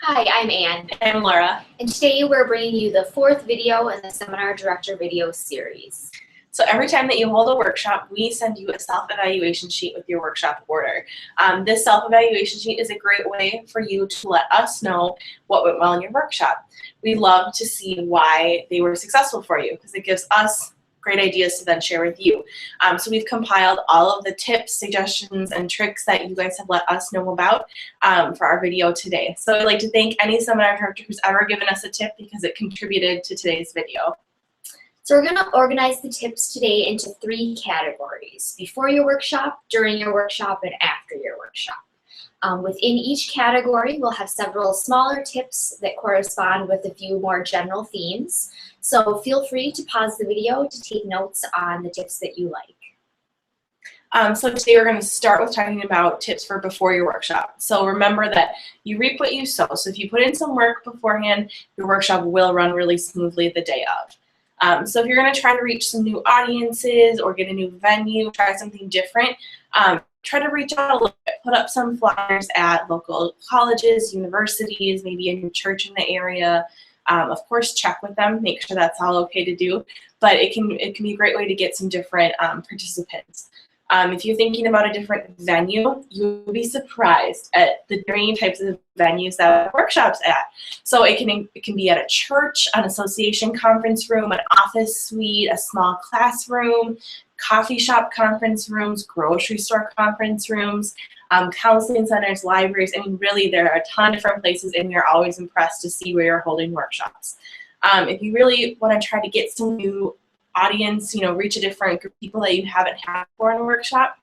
Hi, I'm Anne. I'm Laura. And today we're bringing you the fourth video in the Seminar Director video series. So every time that you hold a workshop, we send you a self-evaluation sheet with your workshop order. This self-evaluation sheet is a great way for you to let us know what went well in your workshop. We love to see why they were successful for you because it gives us great ideas to then share with you. So we've compiled all of the tips, suggestions, and tricks that you guys have let us know about for our video today. So I'd like to thank any seminar director who's ever given us a tip because it contributed to today's video. So we're going to organize the tips today into 3 categories: before your workshop, during your workshop, and after your workshop. Within each category, we'll have several smaller tips that correspond with a few more general themes. So feel free to pause the video to take notes on the tips that you like. So today we're going to start with talking about tips for before your workshop. So remember that you reap what you sow. So if you put in some work beforehand, your workshop will run really smoothly the day of. So if you're going to try to reach some new audiences or get a new venue, try something different, try to reach out a little bit. Put up some flyers at local colleges, universities, maybe a new church in the area. Of course, check with them, make sure that's all okay to do. But it can be a great way to get some different participants. If you're thinking about a different venue, you'll be surprised at the varying types of venues that workshops at. So it can be at a church, an association conference room, an office suite, a small classroom, coffee shop conference rooms, grocery store conference rooms, counseling centers, libraries. I mean, really, there are a ton of different places, and we're always impressed to see where you're holding workshops. If you really want to try to get some new audience, reach a different group of people that you haven't had before in a workshop,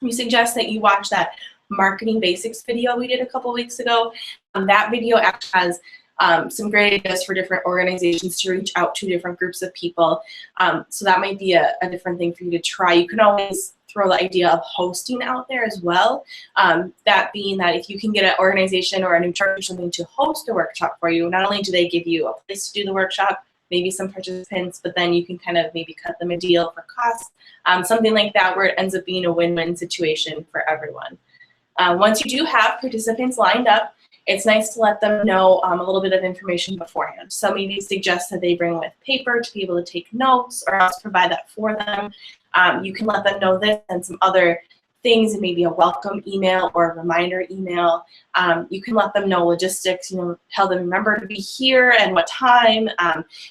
we suggest that you watch that marketing basics video we did a couple weeks ago. That video actually has some great ideas for different organizations to reach out to different groups of people. So that might be a different thing for you to try. You can always throw the idea of hosting out there as well. That being that if you can get an organization or a new church or something to host a workshop for you, not only do they give you a place to do the workshop, maybe some participants, but then you can kind of maybe cut them a deal for cost, something like that, where it ends up being a win-win situation for everyone. Once you do have participants lined up, it's nice to let them know a little bit of information beforehand. So maybe suggest that they bring with paper to be able to take notes, or else provide that for them. You can let them know this and some other things, and maybe a welcome email or a reminder email. You can let them know logistics, tell them remember to be here and what time,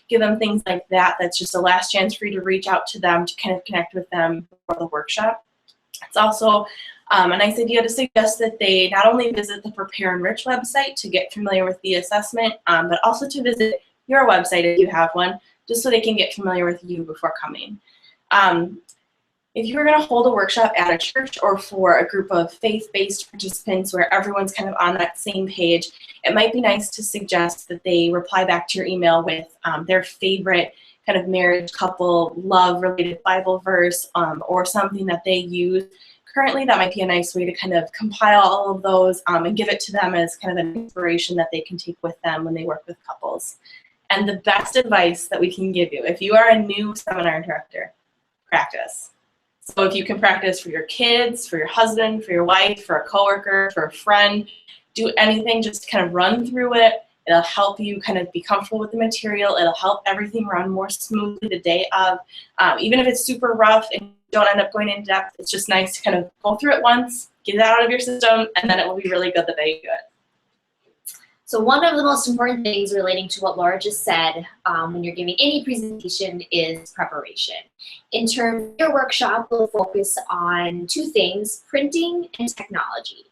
give them things like that. That's just a last chance for you to reach out to them to kind of connect with them before the workshop. It's also a nice idea to suggest that they not only visit the Prepare-Enrich website to get familiar with the assessment, but also to visit your website if you have one, just so they can get familiar with you before coming. If you were going to hold a workshop at a church or for a group of faith-based participants where everyone's kind of on that same page, it might be nice to suggest that they reply back to your email with their favorite kind of marriage, couple, love-related Bible verse, or something that they use currently. That might be a nice way to kind of compile all of those and give it to them as kind of an inspiration that they can take with them when they work with couples. And the best advice that we can give you, if you are a new seminar director, practice. So if you can practice for your kids, for your husband, for your wife, for a coworker, for a friend, do anything, just kind of run through it. It'll help you kind of be comfortable with the material. It'll help everything run more smoothly the day of. Even if it's super rough and you don't end up going in depth, it's just nice to kind of go through it once, get it out of your system, and then it will be really good the day you do it. So one of the most important things relating to what Laura just said when you're giving any presentation is preparation. In terms of your workshop, we'll focus on 2 things: printing and technology.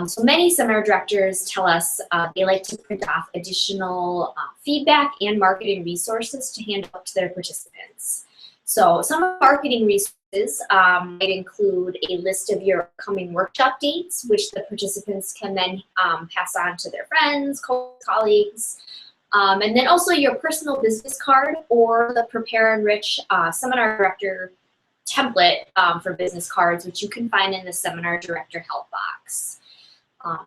So many seminar directors tell us they like to print off additional feedback and marketing resources to hand out to their participants. So some marketing resources might include a list of your upcoming workshop dates, which the participants can then pass on to their friends, colleagues, and then also your personal business card or the Prepare-Enrich seminar director template for business cards, which you can find in the seminar director help box.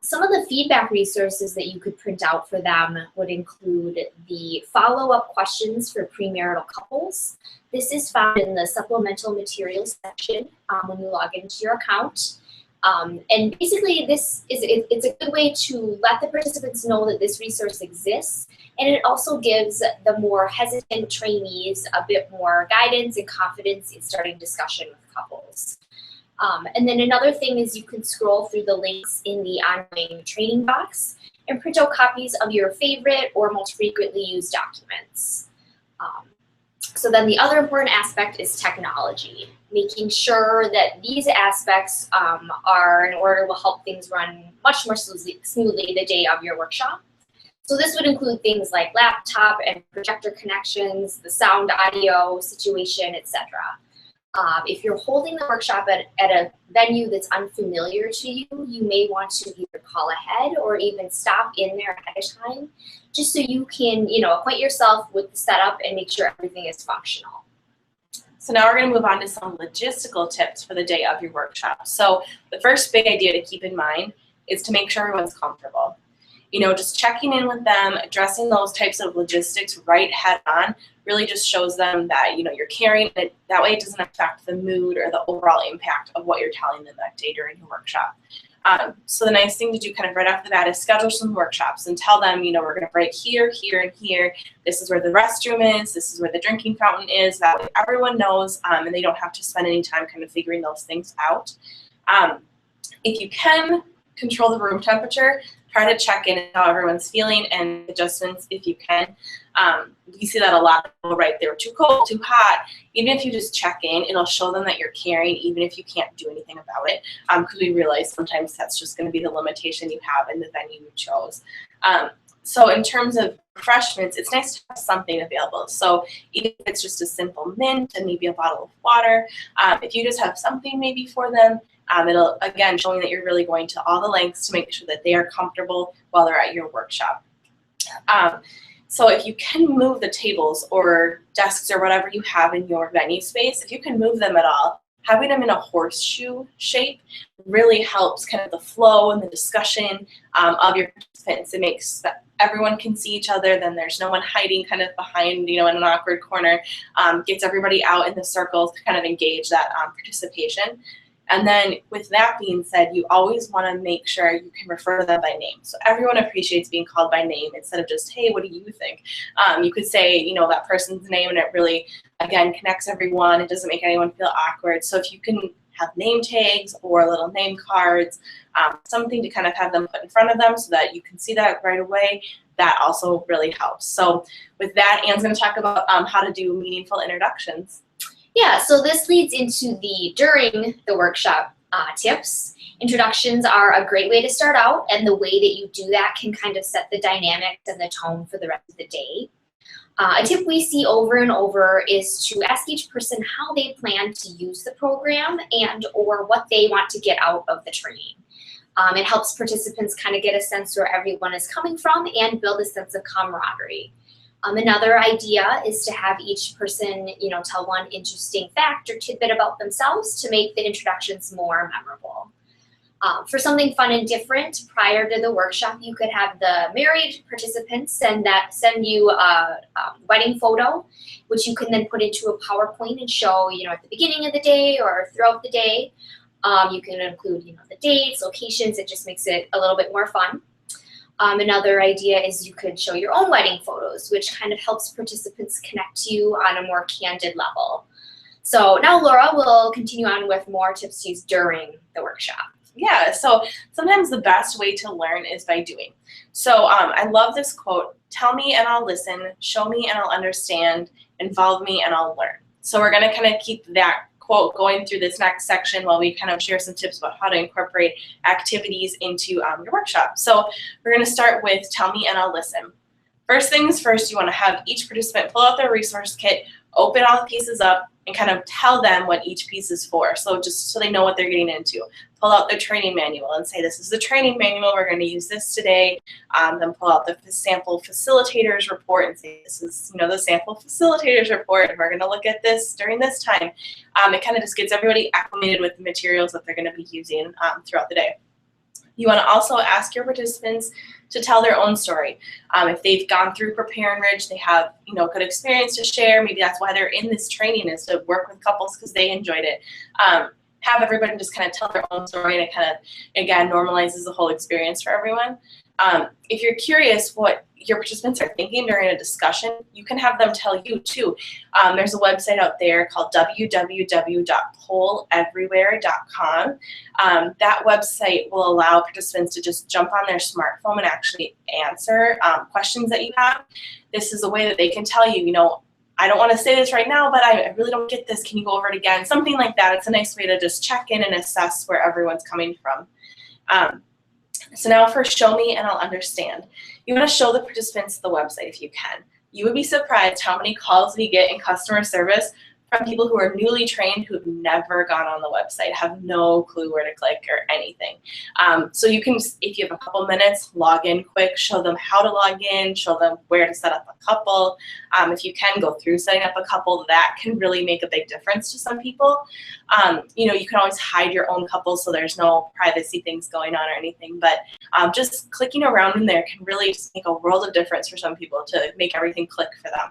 Some of the feedback resources that you could print out for them would include the follow-up questions for premarital couples. This is found in the supplemental materials section when you log into your account. And basically it's a good way to let the participants know that this resource exists, and it also gives the more hesitant trainees a bit more guidance and confidence in starting discussion with couples. And then another thing is you can scroll through the links in the ongoing training box and print out copies of your favorite or most frequently used documents. So then the other important aspect is technology, making sure that these aspects are in order will help things run much more smoothly the day of your workshop. So this would include things like laptop and projector connections, the sound audio situation, etc. If you're holding the workshop at a venue that's unfamiliar to you, you may want to either call ahead or even stop in there ahead of time, just so you can, acquaint yourself with the setup and make sure everything is functional. So now we're going to move on to some logistical tips for the day of your workshop. So the first big idea to keep in mind is to make sure everyone's comfortable. Just checking in with them, addressing those types of logistics right head on really just shows them that, you're caring, and that way it doesn't affect the mood or the overall impact of what you're telling them that day during your workshop. So the nice thing to do kind of right off the bat is schedule some workshops and tell them, we're going to break here, here, and here. This is where the restroom is. This is where the drinking fountain is. That way everyone knows, and they don't have to spend any time kind of figuring those things out. If you can control the room temperature, try to check in how everyone's feeling and adjustments if you can. We see that a lot. Right, they were too cold, too hot. Even if you just check in, it'll show them that you're caring, even if you can't do anything about it. Because we realize sometimes that's just going to be the limitation you have in the venue you chose. So in terms of refreshments, it's nice to have something available. So even if it's just a simple mint and maybe a bottle of water, if you just have something maybe for them, it'll, again, showing that you're really going to all the lengths to make sure that they are comfortable while they're at your workshop. So if you can move the tables or desks or whatever you have in your venue space, if you can move them at all, having them in a horseshoe shape really helps kind of the flow and the discussion of your participants. It makes that everyone can see each other, then there's no one hiding kind of behind, in an awkward corner, gets everybody out in the circles to kind of engage that participation. And then with that being said, you always want to make sure you can refer to them by name. So everyone appreciates being called by name instead of just, hey, what do you think? You could say, that person's name, and it really, again, connects everyone. It doesn't make anyone feel awkward. So if you can have name tags or little name cards, something to kind of have them put in front of them so that you can see that right away, that also really helps. So with that, Anne's going to talk about how to do meaningful introductions. Yeah, so this leads into the during the workshop tips. Introductions are a great way to start out, and the way that you do that can kind of set the dynamics and the tone for the rest of the day. A tip we see over and over is to ask each person how they plan to use the program and or what they want to get out of the training. It helps participants kind of get a sense where everyone is coming from and build a sense of camaraderie. Another idea is to have each person, tell one interesting fact or tidbit about themselves to make the introductions more memorable. For something fun and different, prior to the workshop, you could have the married participants send you a wedding photo, which you can then put into a PowerPoint and show, at the beginning of the day or throughout the day. You can include, the dates, locations. It just makes it a little bit more fun. Another idea is you could show your own wedding photos, which kind of helps participants connect to you on a more candid level. So now Laura will continue on with more tips to use during the workshop. Yeah, so sometimes the best way to learn is by doing. So I love this quote, tell me and I'll listen, show me and I'll understand, involve me and I'll learn. So we're going to kind of keep that quote going through this next section while we kind of share some tips about how to incorporate activities into your workshop. So we're going to start with tell me and I'll listen. First things first, you want to have each participant pull out their resource kit, open all the pieces up, and kind of tell them what each piece is for. So just so they know what they're getting into. Pull out their training manual and say, this is the training manual, we're going to use this today. Then pull out the sample facilitators report and say, this is the sample facilitators report, and we're going to look at this during this time. It kind of just gets everybody acclimated with the materials that they're going to be using throughout the day. You want to also ask your participants to tell their own story. If they've gone through Prepare-Enrich, they have good experience to share. Maybe that's why they're in this training, is to work with couples because they enjoyed it. have everybody just kind of tell their own story, and it kind of, again, normalizes the whole experience for everyone. If you're curious what your participants are thinking during a discussion, you can have them tell you too. There's a website out there called www.polleverywhere.com. That website will allow participants to just jump on their smartphone and actually answer questions that you have. This is a way that they can tell you, I don't want to say this right now, but I really don't get this. Can you go over it again? Something like that. It's a nice way to just check in and assess where everyone's coming from. So now for show me and I'll understand. You want to show the participants the website if you can. You would be surprised how many calls we get in customer service from people who are newly trained who have never gone on the website, have no clue where to click or anything. So you can, if you have a couple minutes, log in quick, show them how to log in, show them where to set up a couple. If you can go through setting up a couple, that can really make a big difference to some people. You can always hide your own couple so there's no privacy things going on or anything, but just clicking around in there can really just make a world of difference for some people to make everything click for them.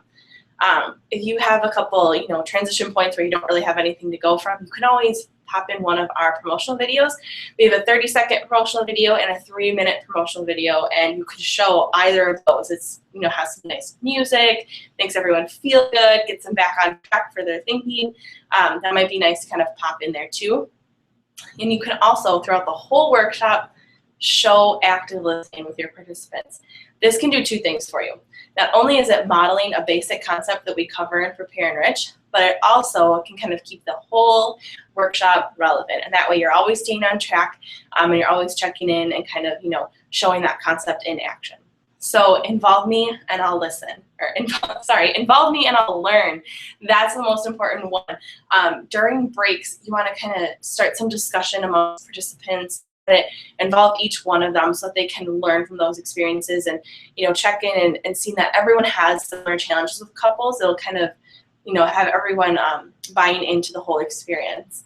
If you have a couple, transition points where you don't really have anything to go from, you can always pop in one of our promotional videos. We have a 30-second promotional video and a 3-minute promotional video, and you can show either of those. It's, has some nice music, makes everyone feel good, gets them back on track for their thinking. That might be nice to kind of pop in there too. And you can also, throughout the whole workshop, show active listening with your participants. This can do two things for you. Not only is it modeling a basic concept that we cover in Prepare-Enrich, but it also can kind of keep the whole workshop relevant. And that way you're always staying on track and you're always checking in and kind of, showing that concept in action. So involve me and I'll listen, involve me and I'll learn. That's the most important one. During breaks, you want to kind of start some discussion amongst participants that involve each one of them so that they can learn from those experiences and, check in and see that everyone has similar challenges with couples. It'll kind of, have everyone buying into the whole experience.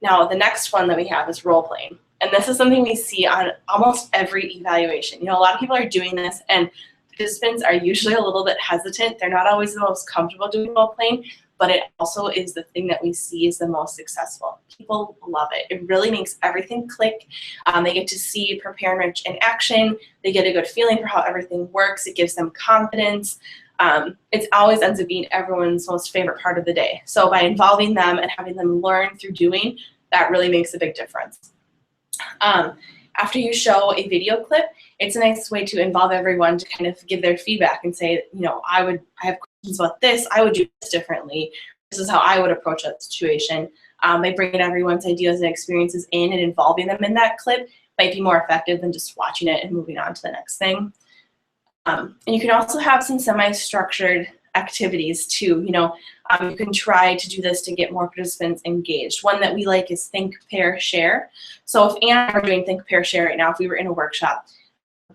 Now, the next one that we have is role playing. And this is something we see on almost every evaluation. A lot of people are doing this and participants are usually a little bit hesitant. They're not always the most comfortable doing role playing, but it also is the thing that we see is the most successful. People love it. It really makes everything click. They get to see Prepare-Enrich in action. They get a good feeling for how everything works. It gives them confidence. It always ends up being everyone's most favorite part of the day. So by involving them and having them learn through doing, that really makes a big difference. After you show a video clip, it's a nice way to involve everyone to kind of give their feedback and say, I have questions about this, I would do this differently. This is how I would approach that situation. By bringing everyone's ideas and experiences in and involving them in that clip might be more effective than just watching it and moving on to the next thing. And you can also have some semi-structured activities too. You can try to do this to get more participants engaged. One that we like is Think, Pair, Share. So if Anne and I were doing Think, Pair, Share right now, if we were in a workshop,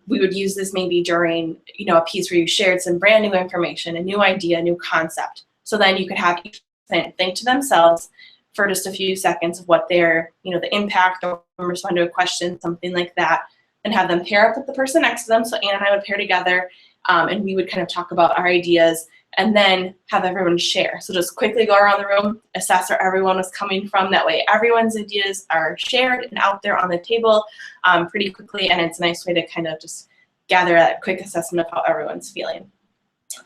we would use this maybe during a piece where you shared some brand new information, a new idea, a new concept. So then you could have each participant think to themselves for just a few seconds of what their, the impact or respond to a question, something like that, and have them pair up with the person next to them. So Anne and I would pair together and we would kind of talk about our ideas and then have everyone share. So just quickly go around the room, assess where everyone was coming from. That way everyone's ideas are shared and out there on the table pretty quickly, and it's a nice way to kind of just gather that quick assessment of how everyone's feeling.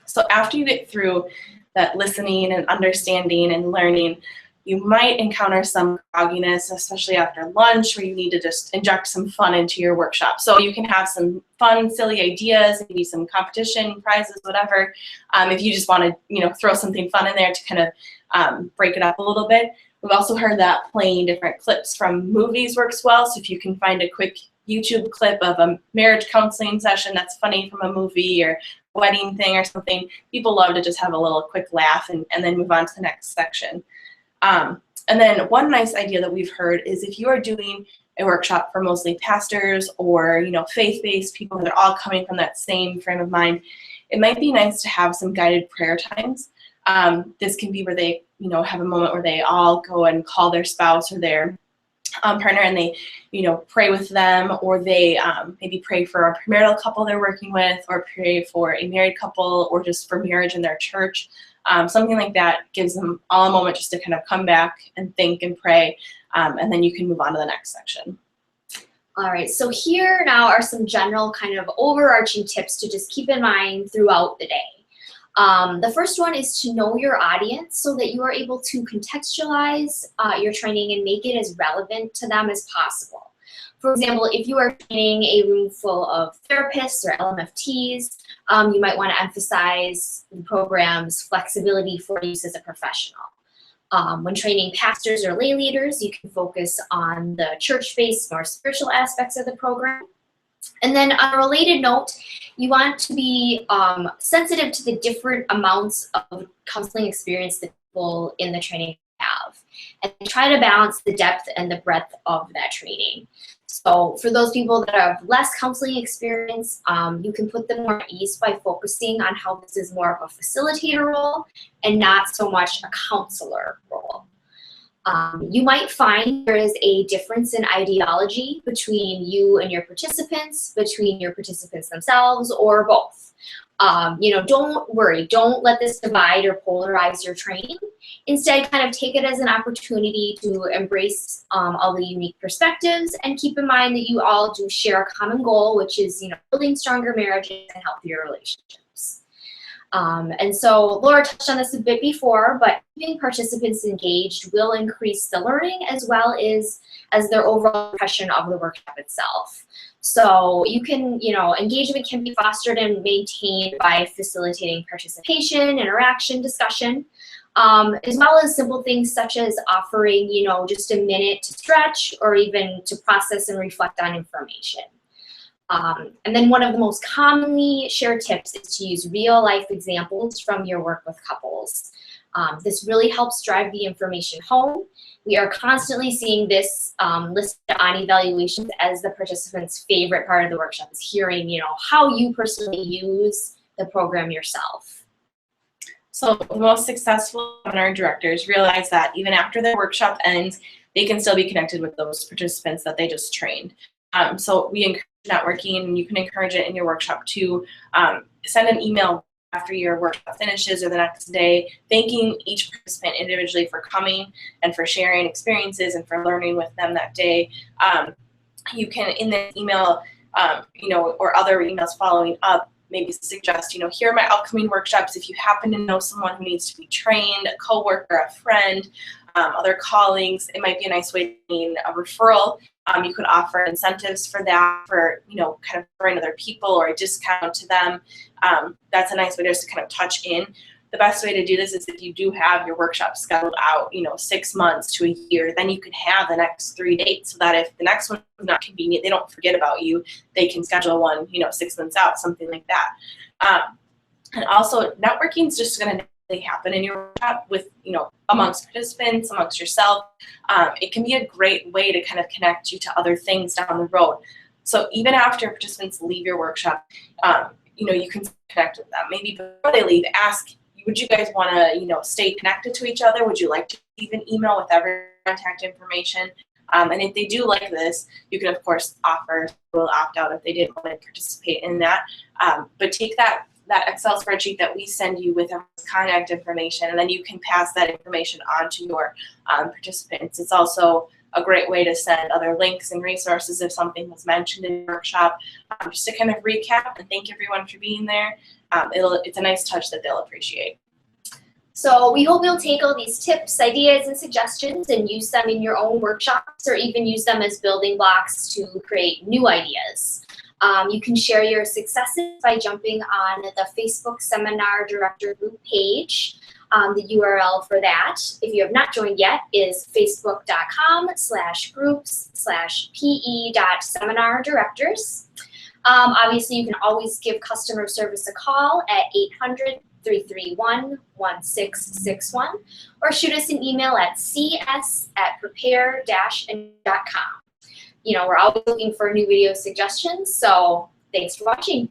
So after you get through that listening and understanding and learning, you might encounter some grogginess, especially after lunch, where you need to just inject some fun into your workshop. So you can have some fun, silly ideas, maybe some competition, prizes, whatever. If you just want to, throw something fun in there to kind of break it up a little bit. We've also heard that playing different clips from movies works well. So if you can find a quick YouTube clip of a marriage counseling session that's funny from a movie or wedding thing or something, people love to just have a little quick laugh and then move on to the next section. And then one nice idea that we've heard is if you are doing a workshop for mostly pastors or, faith-based people that are all coming from that same frame of mind, it might be nice to have some guided prayer times. This can be where they, have a moment where they all go and call their spouse or their partner and they, pray with them, or they maybe pray for a premarital couple they're working with, or pray for a married couple, or just for marriage in their church. Something like that gives them all a moment just to kind of come back and think and pray, and then you can move on to the next section. All right, so here now are some general kind of overarching tips to just keep in mind throughout the day. The first one is to know your audience so that you are able to contextualize your training and make it as relevant to them as possible. For example, if you are training a room full of therapists or LMFTs, you might want to emphasize the program's flexibility for use as a professional. When training pastors or lay leaders, you can focus on the church-based, more spiritual aspects of the program. And then on a related note, you want to be sensitive to the different amounts of counseling experience that people in the training have, and try to balance the depth and the breadth of that training. So for those people that have less counseling experience, you can put them more at ease by focusing on how this is more of a facilitator role and not so much a counselor role. You might find there is a difference in ideology between you and your participants, between your participants themselves, or both. Don't worry, don't let this divide or polarize your training. Instead, kind of take it as an opportunity to embrace all the unique perspectives, and keep in mind that you all do share a common goal, which is building stronger marriages and healthier relationships. And so Laura touched on this a bit before, but keeping participants engaged will increase the learning as well as their overall impression of the workshop itself. So you can, engagement can be fostered and maintained by facilitating participation, interaction, discussion, as well as simple things such as offering, just a minute to stretch or even to process and reflect on information. And then one of the most commonly shared tips is to use real life examples from your work with couples. This really helps drive the information home. We are constantly seeing this listed on evaluations as the participants' favorite part of the workshop is hearing, how you personally use the program yourself. So the most successful webinar directors realize that even after their workshop ends, they can still be connected with those participants that they just trained. So we encourage networking, and you can encourage it in your workshop to send an email after your workshop finishes or the next day, thanking each participant individually for coming and for sharing experiences and for learning with them that day. You can, in the email, or other emails following up, maybe suggest, here are my upcoming workshops. If you happen to know someone who needs to be trained, a coworker, a friend, other colleagues, it might be a nice way to gain a referral. You could offer incentives for that, for, kind of referring other people or a discount to them. That's a nice way just to kind of touch in. The best way to do this is if you do have your workshop scheduled out, 6 months to a year, then you can have the next 3 dates so that if the next one is not convenient, they don't forget about you. They can schedule one, 6 months out, something like that. And also, networking is just going to happen in your workshop with, amongst participants, amongst yourself. It can be a great way to kind of connect you to other things down the road. So even after participants leave your workshop, you can connect with them. Maybe before they leave, ask, would you guys want to, stay connected to each other? Would you like to leave an email with every contact information? And if they do like this, you can, of course, offer, will opt out if they didn't want to participate in that. But take that Excel spreadsheet that we send you with our contact information, and then you can pass that information on to your participants. It's also a great way to send other links and resources if something was mentioned in your workshop, just to kind of recap and thank everyone for being there. It's a nice touch that they'll appreciate. So we hope you'll take all these tips, ideas, and suggestions and use them in your own workshops, or even use them as building blocks to create new ideas. You can share your successes by jumping on the Facebook Seminar Director Group page. The URL for that, if you have not joined yet, is facebook.com/groups/pe.seminardirectors. Obviously, you can always give customer service a call at 800-331-1661, or shoot us an email at cs@prepare-enrich.com. We're always looking for new video suggestions, so thanks for watching.